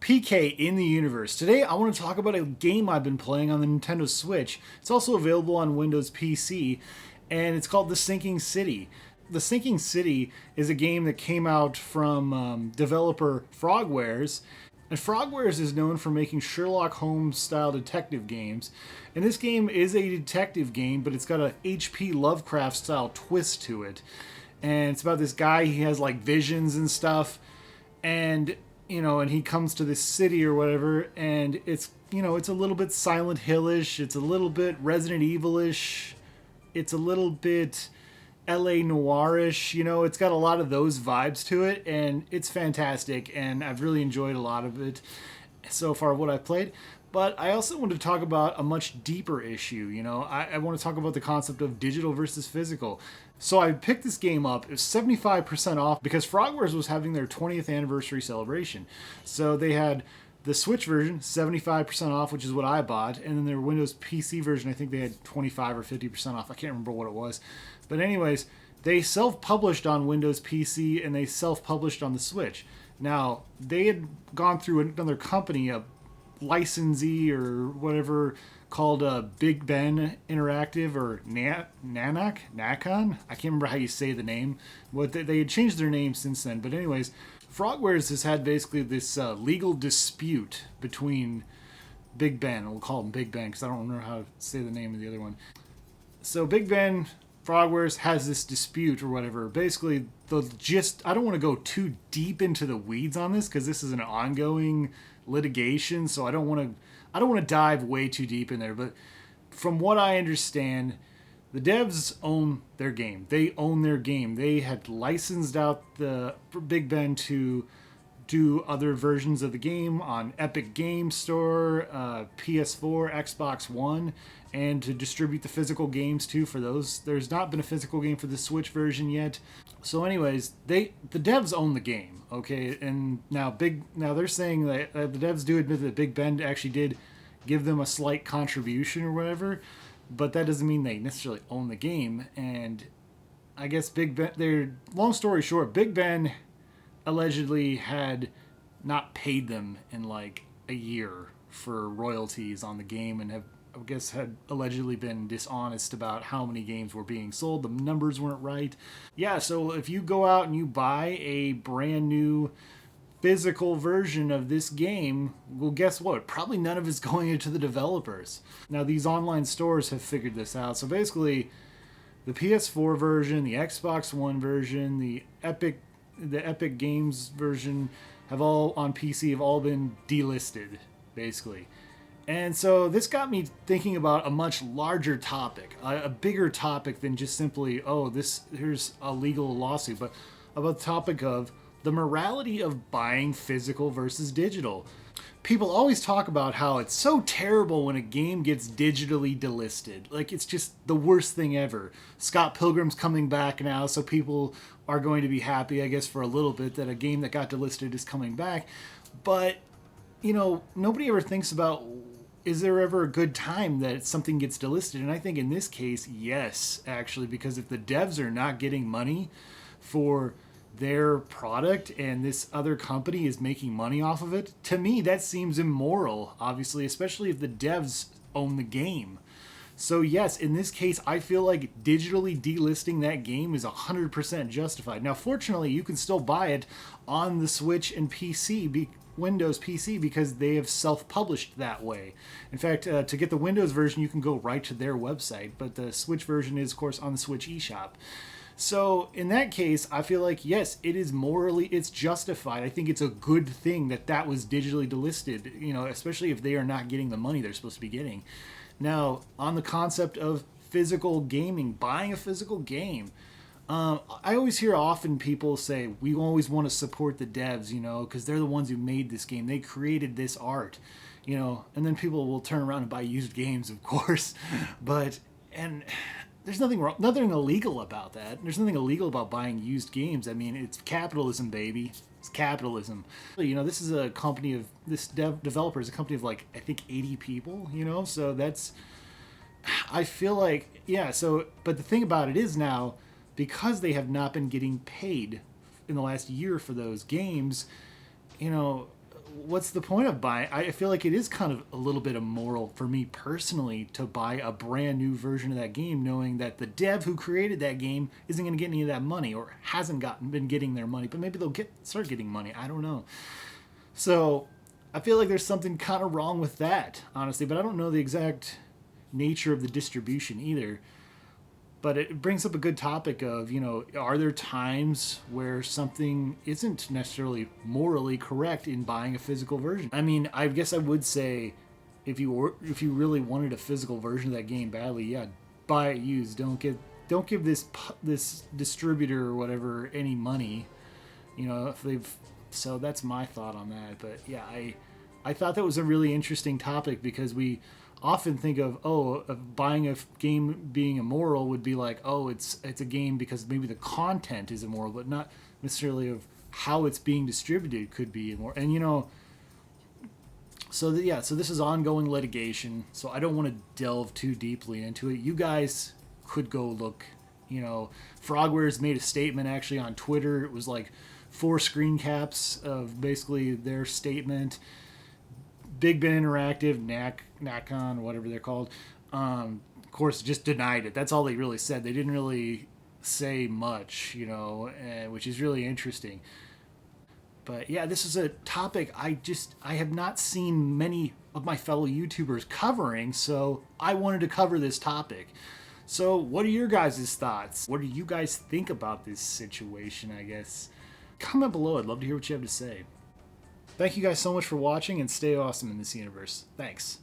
PK in the universe. Today I want to talk about a game I've been playing on the Nintendo Switch. It's also available on Windows PC, and it's called The Sinking City. The Sinking City is a game that came out from developer Frogwares, and Frogwares is known for making Sherlock Holmes style detective games. And this game is a detective game, but it's got a H.P. Lovecraft style twist to it. And it's about this guy, he has like visions and stuff, and and he comes to this city or whatever, and it's a little bit Silent Hill-ish, it's a little bit Resident Evil-ish, it's a little bit LA Noir-ish, it's got a lot of those vibes to it, and it's fantastic, and I've really enjoyed a lot of it so far, what I've played. But I also want to talk about a much deeper issue, I want to talk about the concept of digital versus physical. So I picked this game up. It was 75% off because Frogwares was having their 20th anniversary celebration. So they had the Switch version, 75% off, which is what I bought. And then their Windows PC version, I think they had 25 or 50% off. I can't remember what it was. But anyways, they self-published on Windows PC and they self-published on the Switch. Now, they had gone through another company, a licensee or whatever, called Big Ben Interactive or Nakon. I can't remember how you say the name. They had changed their name since then. But anyways, Frogwares has had basically this legal dispute between Big Ben. We'll call him Big Ben because I don't remember how to say the name of the other one. So Big Ben, Frogwares has this dispute or whatever. Basically, I don't want to go too deep into the weeds on this because this is an ongoing litigation, so I don't want to dive way too deep in there, but from what I understand, the devs own their game. They own their game. They had licensed out the Big Ben to do other versions of the game on Epic Game Store, PS4, Xbox One, and to distribute the physical games too for those. There's not been a physical game for the Switch version yet. So anyways, the devs own the game, okay? And now they're saying that the devs do admit that Big Ben actually did give them a slight contribution or whatever, but that doesn't mean they necessarily own the game. And I guess long story short, Big Ben allegedly had not paid them in like a year for royalties on the game, and had allegedly been dishonest about how many games were being sold. The numbers weren't right. Yeah, so if you go out and you buy a brand new physical version of this game, well, guess what? Probably none of it's going into the developers. Now, these online stores have figured this out. So basically, the PS4 version, the Xbox One version, the Epic Games version have all been delisted, basically. And so this got me thinking about a much larger topic, a bigger topic than just simply, here's a legal lawsuit, but about the topic of the morality of buying physical versus digital. People always talk about how it's so terrible when a game gets digitally delisted. Like, it's just the worst thing ever. Scott Pilgrim's coming back now, so people are going to be happy, I guess, for a little bit that a game that got delisted is coming back. But, nobody ever thinks about, is there ever a good time that something gets delisted? And I think in this case, yes, actually, because if the devs are not getting money for their product and this other company is making money off of it, to me that seems immoral, obviously, especially if the devs own the game. So yes, in this case, I feel like digitally delisting that game is 100% justified. Now, fortunately, you can still buy it on the Switch and Windows PC, because they have self-published that way. In fact, to get the Windows version, you can go right to their website, but the Switch version is, of course, on the Switch eShop. So in that case, I feel like, yes, it's justified. I think it's a good thing that was digitally delisted, especially if they are not getting the money they're supposed to be getting. Now, on the concept of physical gaming, buying a physical game, I always hear often people say, we always want to support the devs, because they're the ones who made this game. They created this art, and then people will turn around and buy used games, of course. And there's nothing illegal about that. There's nothing illegal about buying used games. I mean, it's capitalism, baby. It's capitalism. This is a company of, developer is a company of like, I think 80 people, so that's, I feel like, yeah, so, but the thing about it is now, because they have not been getting paid in the last year for those games, what's the point of buying? I feel like it is kind of a little bit immoral for me personally to buy a brand new version of that game, knowing that the dev who created that game isn't going to get any of that money, or hasn't been getting their money. But maybe they'll start getting money. I don't know. So I feel like there's something kind of wrong with that, honestly. But I don't know the exact nature of the distribution either. But it brings up a good topic of, are there times where something isn't necessarily morally correct in buying a physical version? I mean, I guess I would say if you really wanted a physical version of that game badly, yeah, buy it used. Don't give this distributor or whatever any money. If they've. So that's my thought on that. But yeah, I thought that was a really interesting topic, because we often think of buying a game being immoral would be like, it's a game because maybe the content is immoral, but not necessarily of how it's being distributed could be immoral. And so this is ongoing litigation, so I don't want to delve too deeply into it. You guys could go look. Frogwares made a statement actually on Twitter. It was like 4 screen caps of basically their statement. Big Ben Interactive, NACON, whatever they're called, of course, just denied it. That's all they really said. They didn't really say much, which is really interesting. But yeah, this is a topic I have not seen many of my fellow YouTubers covering, so I wanted to cover this topic. So what are your guys' thoughts? What do you guys think about this situation, I guess? Comment below. I'd love to hear what you have to say. Thank you guys so much for watching, and stay awesome in this universe. Thanks.